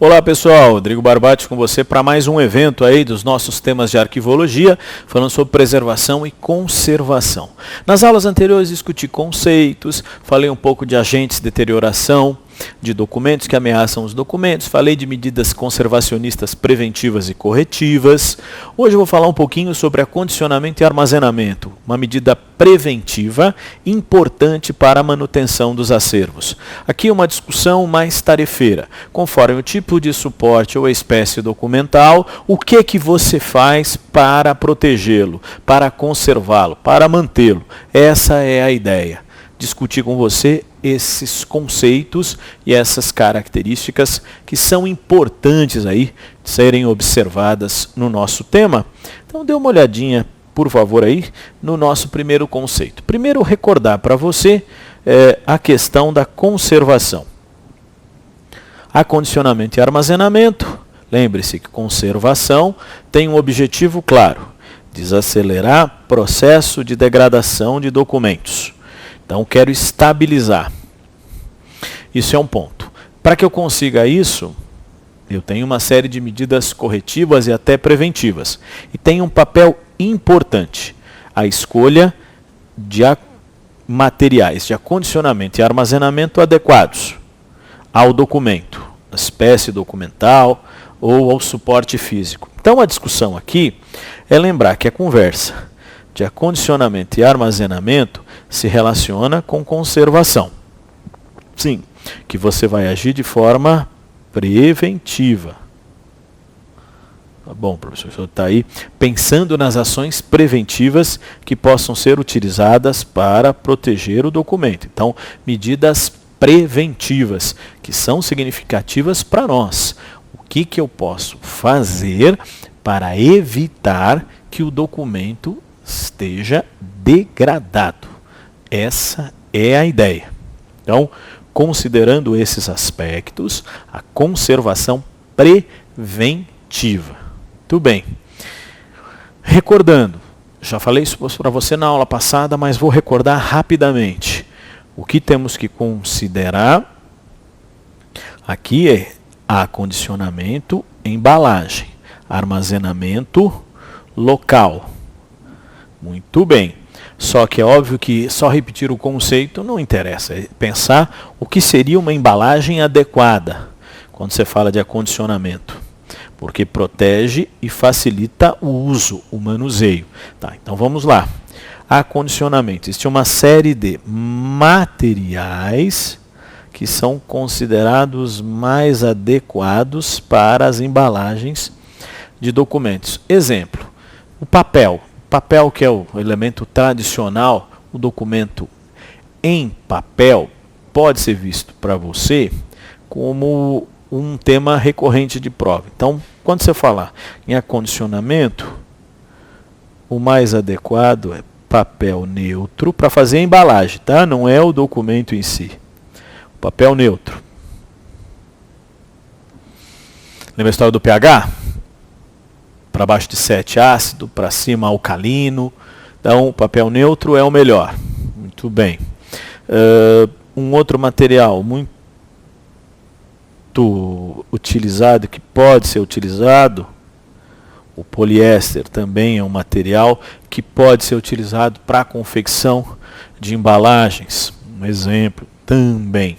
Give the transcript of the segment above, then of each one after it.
Olá pessoal, Rodrigo Barbati com você para mais um evento aí dos nossos temas de arquivologia, falando sobre preservação e conservação. Nas aulas anteriores discuti conceitos, falei um pouco de agentes de deterioração, de documentos que ameaçam os documentos, falei de medidas conservacionistas preventivas e corretivas. Hoje eu vou falar um pouquinho sobre acondicionamento e armazenamento, uma medida preventiva importante para a manutenção dos acervos. Aqui uma discussão mais tarefeira, conforme o tipo de suporte ou a espécie documental, o que você faz para protegê-lo, para conservá-lo, para mantê-lo. Essa é a ideia. Discutir com você esses conceitos e essas características que são importantes aí de serem observadas no nosso tema. Então dê uma olhadinha, por favor, aí no nosso primeiro conceito. Primeiro, recordar para você a questão da conservação. Acondicionamento e armazenamento. Lembre-se que conservação tem um objetivo claro: desacelerar processo de degradação de documentos. Então, quero estabilizar. Isso é um ponto. Para que eu consiga isso, eu tenho uma série de medidas corretivas e até preventivas. E tem um papel importante: a escolha de materiais de acondicionamento e armazenamento adequados ao documento, à espécie documental ou ao suporte físico. Então, a discussão aqui é lembrar que a conversa de acondicionamento e armazenamento se relaciona com conservação. Sim, que você vai agir de forma preventiva. Tá bom, professor, o senhor está aí pensando nas ações preventivas que possam ser utilizadas para proteger o documento. Então, medidas preventivas, que são significativas para nós. O que eu posso fazer para evitar que o documento esteja degradado? Essa é a ideia. Então, considerando esses aspectos, a conservação preventiva. Muito bem. Recordando, já falei isso para você na aula passada, mas vou recordar rapidamente. O que temos que considerar aqui é acondicionamento, embalagem, armazenamento local. Muito bem. Só que é óbvio que só repetir o conceito não interessa. É pensar o que seria uma embalagem adequada quando você fala de acondicionamento. Porque protege e facilita o uso, o manuseio. Tá, então vamos lá. Acondicionamento. Existe uma série de materiais que são considerados mais adequados para as embalagens de documentos. Exemplo, o papel. Papel, que é o elemento tradicional, o documento em papel, pode ser visto para você como um tema recorrente de prova. Então, quando você falar em acondicionamento, o mais adequado é papel neutro para fazer a embalagem, tá? Não é o documento em si. Papel neutro. Lembra a história do pH? Para baixo de 7 ácido, para cima alcalino. Então, o papel neutro é o melhor. Muito bem. Um outro material muito utilizado, que pode ser utilizado, o poliéster também é um material que pode ser utilizado para a confecção de embalagens. Um exemplo também.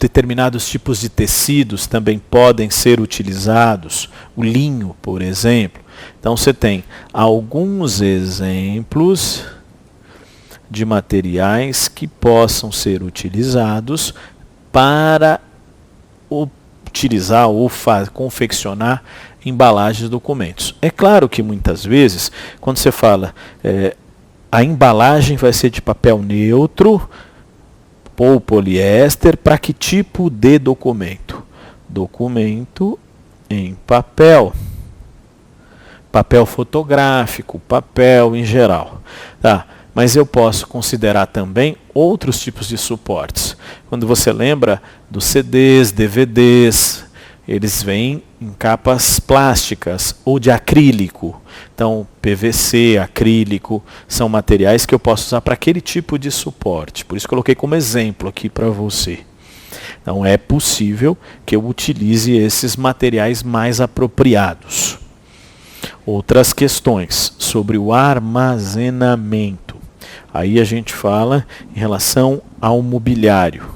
Determinados tipos de tecidos também podem ser utilizados, o linho, por exemplo. Então você tem alguns exemplos de materiais que possam ser utilizados para utilizar ou confeccionar embalagens de documentos. É claro que muitas vezes, quando você fala a embalagem vai ser de papel neutro ou poliéster, para que tipo de documento? Documento em papel. Papel fotográfico, papel em geral. Tá, mas eu posso considerar também outros tipos de suportes. Quando você lembra dos CDs, DVDs, eles vêm em capas plásticas ou de acrílico. Então, PVC, acrílico, são materiais que eu posso usar para aquele tipo de suporte. Por isso coloquei como exemplo aqui para você. Então é possível que eu utilize esses materiais mais apropriados. Outras questões sobre o armazenamento. Aí a gente fala em relação ao mobiliário.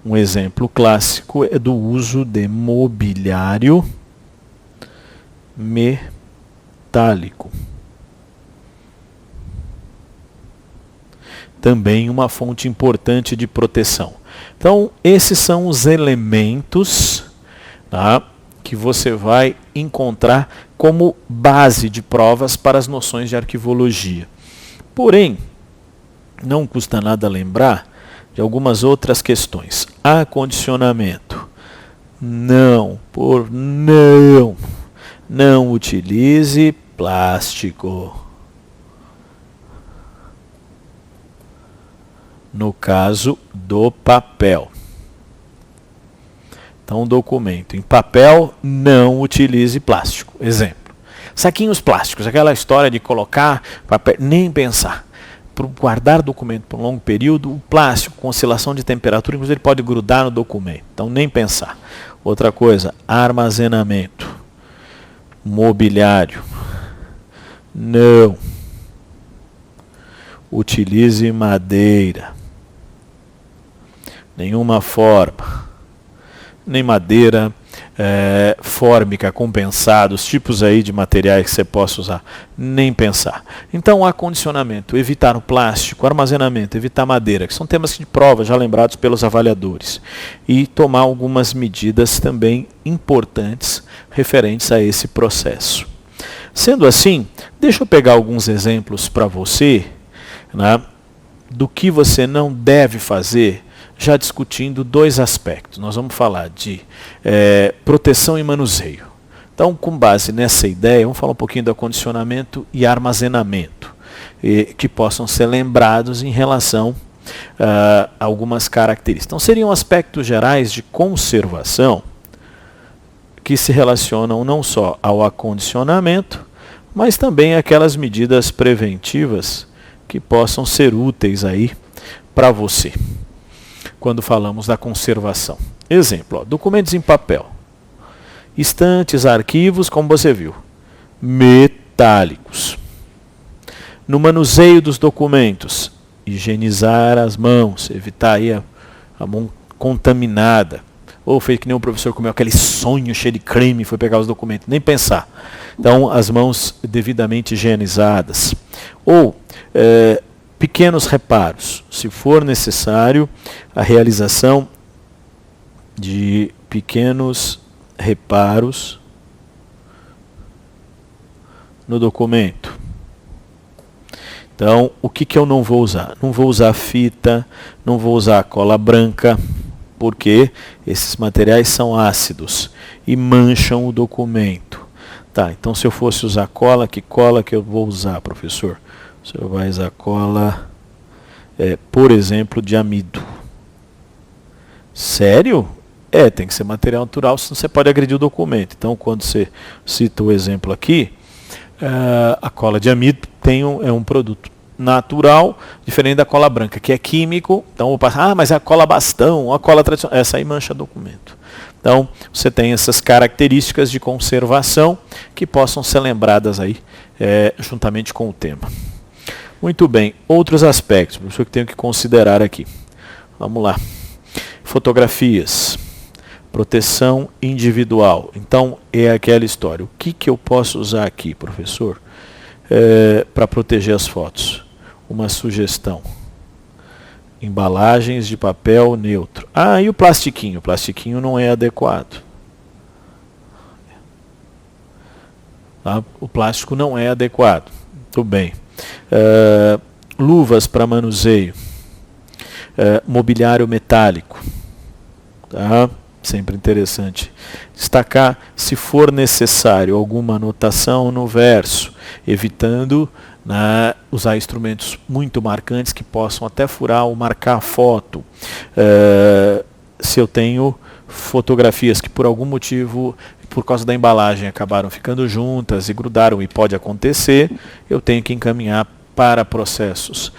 Um exemplo clássico é do uso de mobiliário metálico. Também uma fonte importante de proteção. Então, esses são os elementos, tá, que você vai encontrar como base de provas para as noções de arquivologia. Porém, não custa nada lembrar de algumas outras questões. Acondicionamento. Não utilize plástico. No caso do papel. Então, documento em papel, não utilize plástico. Exemplo. Saquinhos plásticos, aquela história de colocar papel, nem pensar. Para guardar documento por um longo período, o plástico com oscilação de temperatura, inclusive ele pode grudar no documento. Então, nem pensar. Outra coisa, armazenamento. Mobiliário. Não. Utilize madeira. Nenhuma forma. Nem madeira fórmica, compensados, tipos aí de materiais que você possa usar. Nem pensar. Então, acondicionamento, evitar o plástico, armazenamento, evitar madeira, que são temas de prova já lembrados pelos avaliadores. E tomar algumas medidas também importantes referentes a esse processo. Sendo assim, deixa eu pegar alguns exemplos para você, né, do que você não deve fazer, já discutindo dois aspectos. Nós vamos falar de proteção e manuseio. Então, com base nessa ideia, vamos falar um pouquinho do acondicionamento e armazenamento, que possam ser lembrados em relação a algumas características. Então, seriam aspectos gerais de conservação que se relacionam não só ao acondicionamento, mas também aquelas medidas preventivas que possam ser úteis aí para você, quando falamos da conservação. Exemplo, documentos em papel. Estantes, arquivos, como você viu, metálicos. No manuseio dos documentos, higienizar as mãos, evitar aí a mão contaminada. Ou fez que nem o professor comeu aquele sonho cheio de creme e foi pegar os documentos. Nem pensar. Então, as mãos devidamente higienizadas. Ou pequenos reparos. Se for necessário, a realização de pequenos reparos no documento. Então, o que eu não vou usar? Não vou usar fita, não vou usar cola branca, porque esses materiais são ácidos e mancham o documento. Tá, então se eu fosse usar cola que eu vou usar, professor? Você vai usar cola, por exemplo, de amido. Sério? Tem que ser material natural, senão você pode agredir o documento. Então, quando você cita o exemplo aqui, a cola de amido é um produto natural, diferente da cola branca, que é químico. Então, eu vou passar, mas é a cola bastão, a cola tradicional, essa aí mancha documento. Então, você tem essas características de conservação que possam ser lembradas aí, juntamente com o tema. Muito bem, outros aspectos, professor, que tenho que considerar aqui. Vamos lá. Fotografias, proteção individual. Então, é aquela história. O que eu posso usar aqui, professor, para proteger as fotos? Uma sugestão. Embalagens de papel neutro. E o plastiquinho? O plastiquinho não é adequado. Tá? O plástico não é adequado. Muito bem. Luvas para manuseio. Mobiliário metálico. Tá? Sempre interessante destacar, se for necessário, alguma anotação no verso, evitando usar instrumentos muito marcantes que possam até furar ou marcar a foto. Se eu tenho fotografias que por algum motivo, por causa da embalagem, acabaram ficando juntas e grudaram, e pode acontecer, eu tenho que encaminhar para processos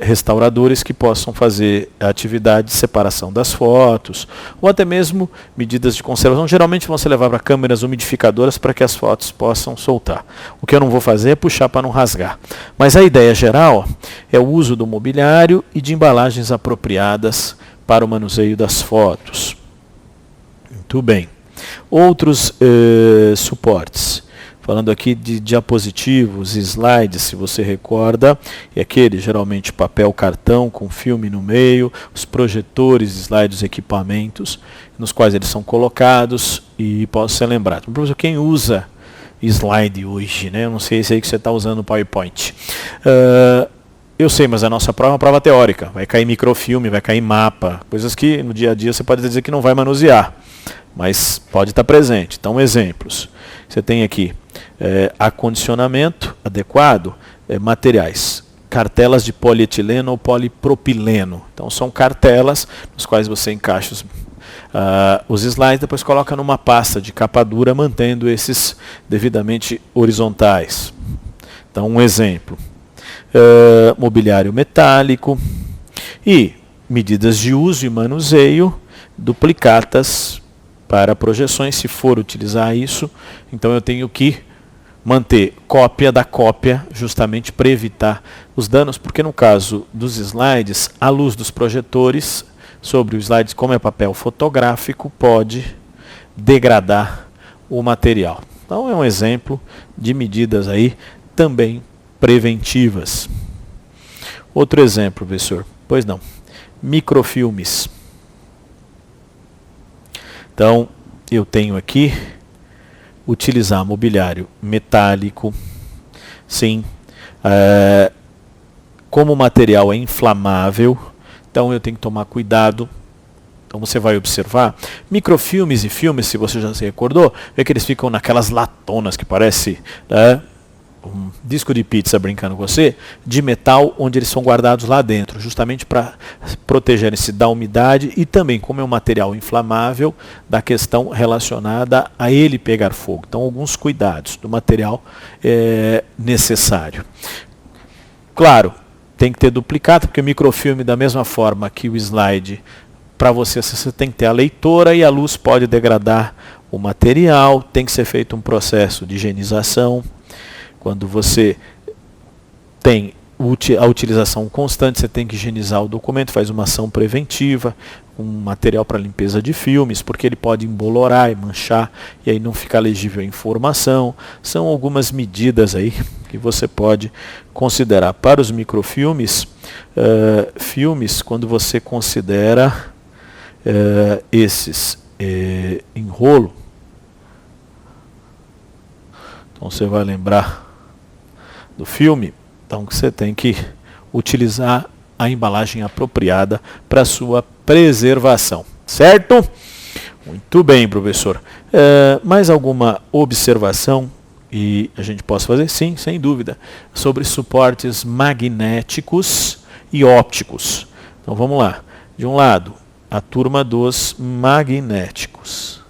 restauradores que possam fazer a atividade de separação das fotos, ou até mesmo medidas de conservação. Geralmente vão ser levar para câmeras umidificadoras para que as fotos possam soltar. O que eu não vou fazer é puxar para não rasgar. Mas a ideia geral é o uso do mobiliário e de embalagens apropriadas para o manuseio das fotos. Muito bem. Outros suportes. Falando aqui de diapositivos, slides, se você recorda, é aquele geralmente papel cartão com filme no meio, os projetores, slides, equipamentos, nos quais eles são colocados e possam ser lembrados. Professor, quem usa slide hoje, né? Eu não sei se é aí que você está usando o PowerPoint. Eu sei, mas a nossa prova é uma prova teórica. Vai cair microfilme, vai cair mapa, coisas que no dia a dia você pode dizer que não vai manusear, mas pode estar presente. Então, exemplos. Você tem aqui acondicionamento adequado, materiais, cartelas de polietileno ou polipropileno. Então são cartelas nos quais você encaixa os slides, depois coloca numa pasta de capa dura, mantendo esses devidamente horizontais. Então um exemplo, mobiliário metálico e medidas de uso e manuseio, duplicatas para projeções, se for utilizar isso, então eu tenho que manter cópia da cópia, justamente para evitar os danos, porque no caso dos slides, a luz dos projetores sobre os slides, como é papel fotográfico, pode degradar o material. Então é um exemplo de medidas aí também preventivas. Outro exemplo, professor. Pois não. Microfilmes. Então, eu tenho aqui utilizar mobiliário metálico, sim, como o material é inflamável, então eu tenho que tomar cuidado. Então você vai observar, microfilmes e filmes, se você já se recordou, vê que eles ficam naquelas latonas que parece um disco de pizza, brincando com você, de metal, onde eles são guardados lá dentro, justamente para protegerem-se da umidade e também, como é um material inflamável, da questão relacionada a ele pegar fogo. Então, alguns cuidados do material necessário. Claro, tem que ter duplicado, porque o microfilme, da mesma forma que o slide, para você tem que ter a leitora e a luz pode degradar o material, tem que ser feito um processo de higienização. Quando você tem a utilização constante, você tem que higienizar o documento, faz uma ação preventiva, um material para limpeza de filmes, porque ele pode embolorar e manchar, e aí não fica legível a informação. São algumas medidas aí que você pode considerar. Para os microfilmes, filmes, quando você considera esses em rolo, então você vai lembrar do filme, então você tem que utilizar a embalagem apropriada para sua preservação, certo? Muito bem, professor. Mais alguma observação e a gente possa fazer? Sim, sem dúvida, sobre suportes magnéticos e ópticos. Então vamos lá. De um lado, a turma dos magnéticos.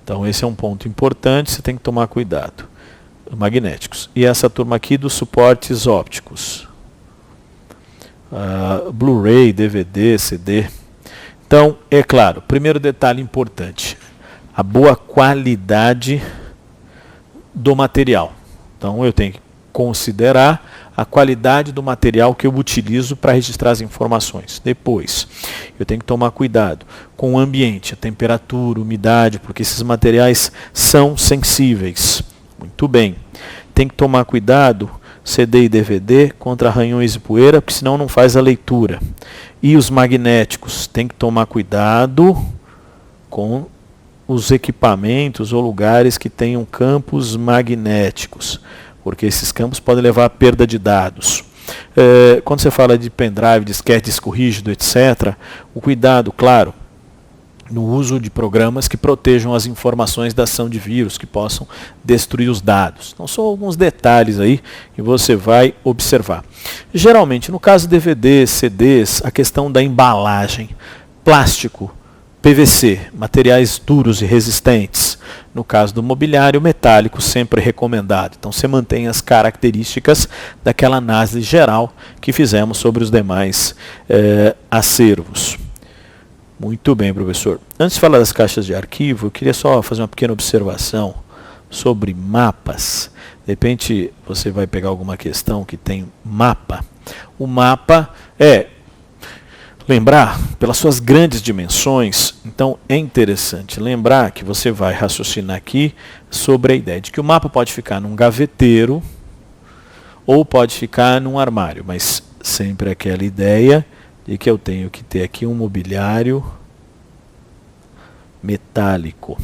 Então esse é um ponto importante, você tem que tomar cuidado. Magnéticos. E essa turma aqui dos suportes ópticos. Blu-ray, DVD, CD. Então, é claro, primeiro detalhe importante, a boa qualidade do material. Então eu tenho que considerar a qualidade do material que eu utilizo para registrar as informações. Depois, eu tenho que tomar cuidado com o ambiente, a temperatura, a umidade, porque esses materiais são sensíveis. Muito bem. Tem que tomar cuidado, CD e DVD, contra arranhões e poeira, porque senão não faz a leitura. E os magnéticos, tem que tomar cuidado com os equipamentos ou lugares que tenham campos magnéticos, porque esses campos podem levar à perda de dados. Quando você fala de pendrive, disquete, disco rígido, etc., o cuidado, claro, no uso de programas que protejam as informações da ação de vírus, que possam destruir os dados. Então são alguns detalhes aí que você vai observar. Geralmente, no caso de DVDs, CDs, a questão da embalagem, plástico, PVC, materiais duros e resistentes, no caso do mobiliário metálico, sempre recomendado. Então você mantém as características daquela análise geral que fizemos sobre os demais acervos. Muito bem, professor. Antes de falar das caixas de arquivo, eu queria só fazer uma pequena observação sobre mapas. De repente você vai pegar alguma questão que tem mapa. O mapa lembrar, pelas suas grandes dimensões, então é interessante lembrar que você vai raciocinar aqui sobre a ideia de que o mapa pode ficar num gaveteiro ou pode ficar num armário, mas sempre aquela ideia de que eu tenho que ter aqui um mobiliário metálico.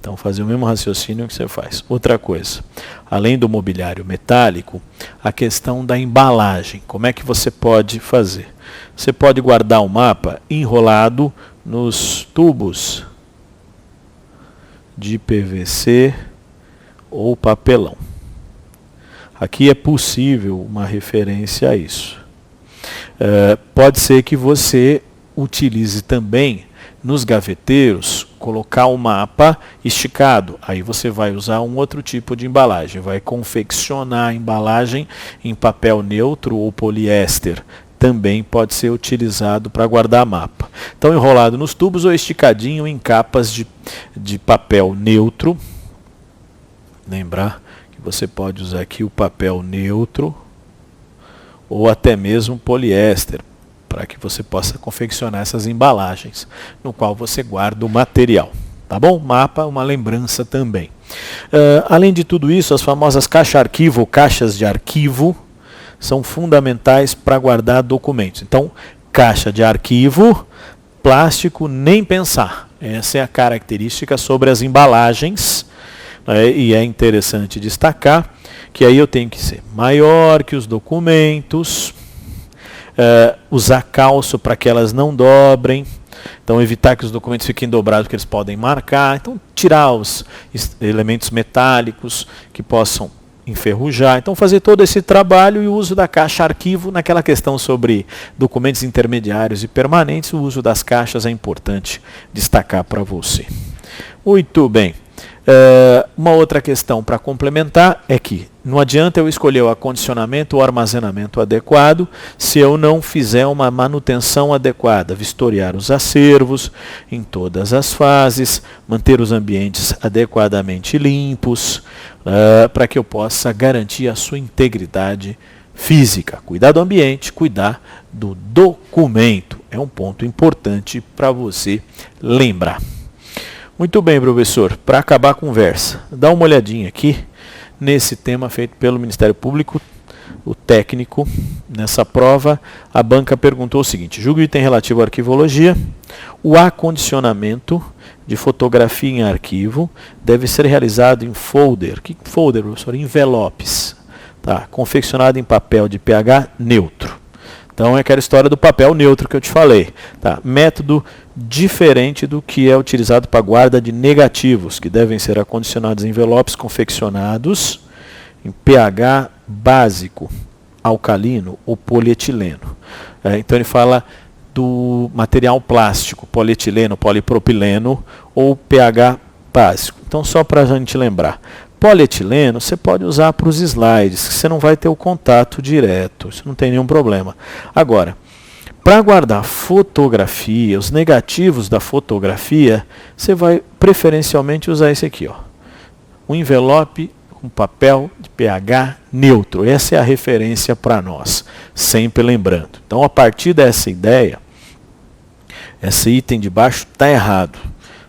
Então, fazer o mesmo raciocínio que você faz. Outra coisa, além do mobiliário metálico, a questão da embalagem. Como é que você pode fazer? Você pode guardar o mapa enrolado nos tubos de PVC ou papelão. Aqui é possível uma referência a isso. Pode ser que você utilize também nos gaveteiros, colocar o mapa esticado. Aí você vai usar um outro tipo de embalagem. Vai confeccionar a embalagem em papel neutro ou poliéster. Também pode ser utilizado para guardar mapa. Então, enrolado nos tubos ou esticadinho em capas de papel neutro. Lembrar que você pode usar aqui o papel neutro ou até mesmo poliéster, para que você possa confeccionar essas embalagens, no qual você guarda o material. Tá bom? Mapa, uma lembrança também. Além de tudo isso, as famosas caixas-arquivo ou caixas de arquivo são fundamentais para guardar documentos. Então, caixa de arquivo, plástico, nem pensar. Essa é a característica sobre as embalagens, e é interessante destacar que aí eu tenho que ser maior que os documentos, usar calço para que elas não dobrem, então evitar que os documentos fiquem dobrados porque eles podem marcar, então tirar os elementos metálicos que possam enferrujar, então fazer todo esse trabalho e o uso da caixa arquivo naquela questão sobre documentos intermediários e permanentes, o uso das caixas é importante destacar para você. Muito bem. Uma outra questão para complementar é que não adianta eu escolher o acondicionamento ou armazenamento adequado se eu não fizer uma manutenção adequada, vistoriar os acervos em todas as fases, manter os ambientes adequadamente limpos, para que eu possa garantir a sua integridade física. Cuidar do ambiente, cuidar do documento. É um ponto importante para você lembrar. Muito bem, professor. Para acabar a conversa, dá uma olhadinha aqui nesse tema feito pelo Ministério Público, o técnico. Nessa prova, a banca perguntou o seguinte: julgue o item relativo à arquivologia. O acondicionamento de fotografia em arquivo deve ser realizado em folder. Que folder, professor? Envelopes. Tá? Confeccionado em papel de pH neutro. Então é aquela história do papel neutro que eu te falei. Tá? Método diferente do que é utilizado para guarda de negativos, que devem ser acondicionados em envelopes confeccionados em pH básico, alcalino ou polietileno. Então ele fala do material plástico, polietileno, polipropileno ou pH básico. Então só para a gente lembrar. Polietileno você pode usar para os slides, que você não vai ter o contato direto, isso não tem nenhum problema. Agora, para guardar fotografia, os negativos da fotografia, você vai preferencialmente usar esse aqui, ó. Um envelope com papel de pH neutro. Essa é a referência para nós, sempre lembrando. Então, a partir dessa ideia, esse item de baixo está errado.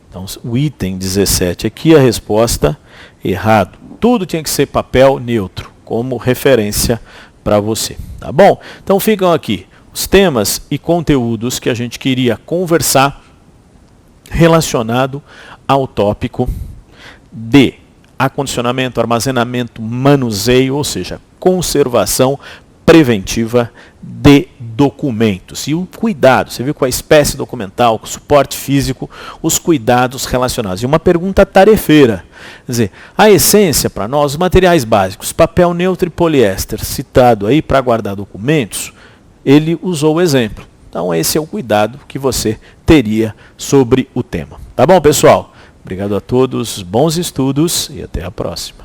Então, o item 17 aqui, a resposta errado. Tudo tinha que ser papel neutro, como referência para você. Tá bom? Então, ficam aqui os temas e conteúdos que a gente queria conversar relacionado ao tópico de acondicionamento, armazenamento, manuseio, ou seja, conservação preventiva de documentos. E o cuidado, você viu com a espécie documental, com o suporte físico, os cuidados relacionados. E uma pergunta tarefeira, quer dizer, a essência para nós, os materiais básicos, papel neutro e poliéster, citado aí para guardar documentos, ele usou o exemplo. Então esse é o cuidado que você teria sobre o tema. Tá bom, pessoal? Obrigado. Obrigado a todos, bons estudos e até a próxima.